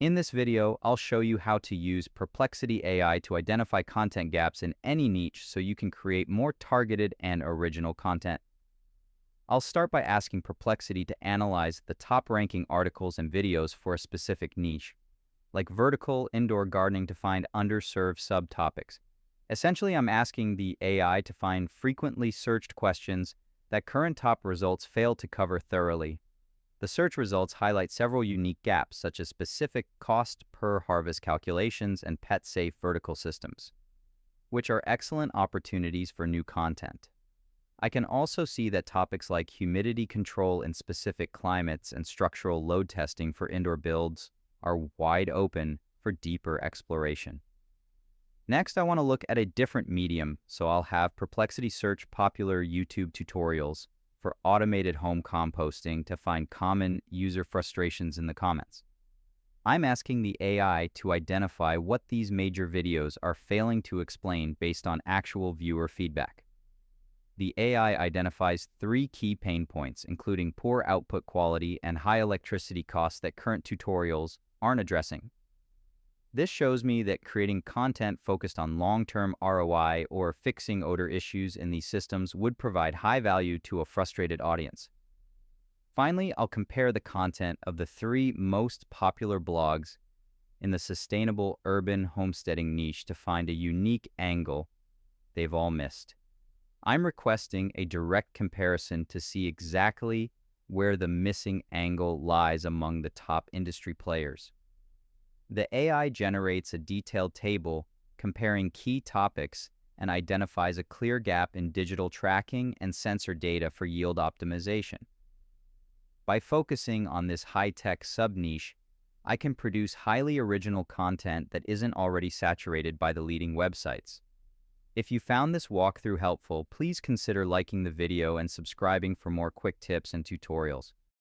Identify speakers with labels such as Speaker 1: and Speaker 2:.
Speaker 1: In this video, I'll show you how to use Perplexity AI to identify content gaps in any niche so you can create more targeted and original content. I'll start by asking Perplexity to analyze the top-ranking articles and videos for a specific niche, like vertical indoor gardening to find underserved subtopics. Essentially, I'm asking the AI to find frequently searched questions that current top results fail to cover thoroughly. The search results highlight several unique gaps, such as specific cost per harvest calculations and pet-safe vertical systems, which are excellent opportunities for new content. I can also see that topics like humidity control in specific climates and structural load testing for indoor builds are wide open for deeper exploration. Next, I want to look at a different medium, so I'll have Perplexity search popular YouTube tutorials for automated home composting to find common user frustrations in the comments. I'm asking the AI to identify what these major videos are failing to explain based on actual viewer feedback. The AI identifies 3 key pain points, including poor output quality and high electricity costs that current tutorials aren't addressing. This shows me that creating content focused on long-term ROI or fixing odor issues in these systems would provide high value to a frustrated audience. Finally, I'll compare the content of the 3 most popular blogs in the sustainable urban homesteading niche to find a unique angle they've all missed. I'm requesting a direct comparison to see exactly where the missing angle lies among the top industry players. The AI generates a detailed table comparing key topics and identifies a clear gap in digital tracking and sensor data for yield optimization. By focusing on this high-tech sub-niche, I can produce highly original content that isn't already saturated by the leading websites. If you found this walkthrough helpful, please consider liking the video and subscribing for more quick tips and tutorials.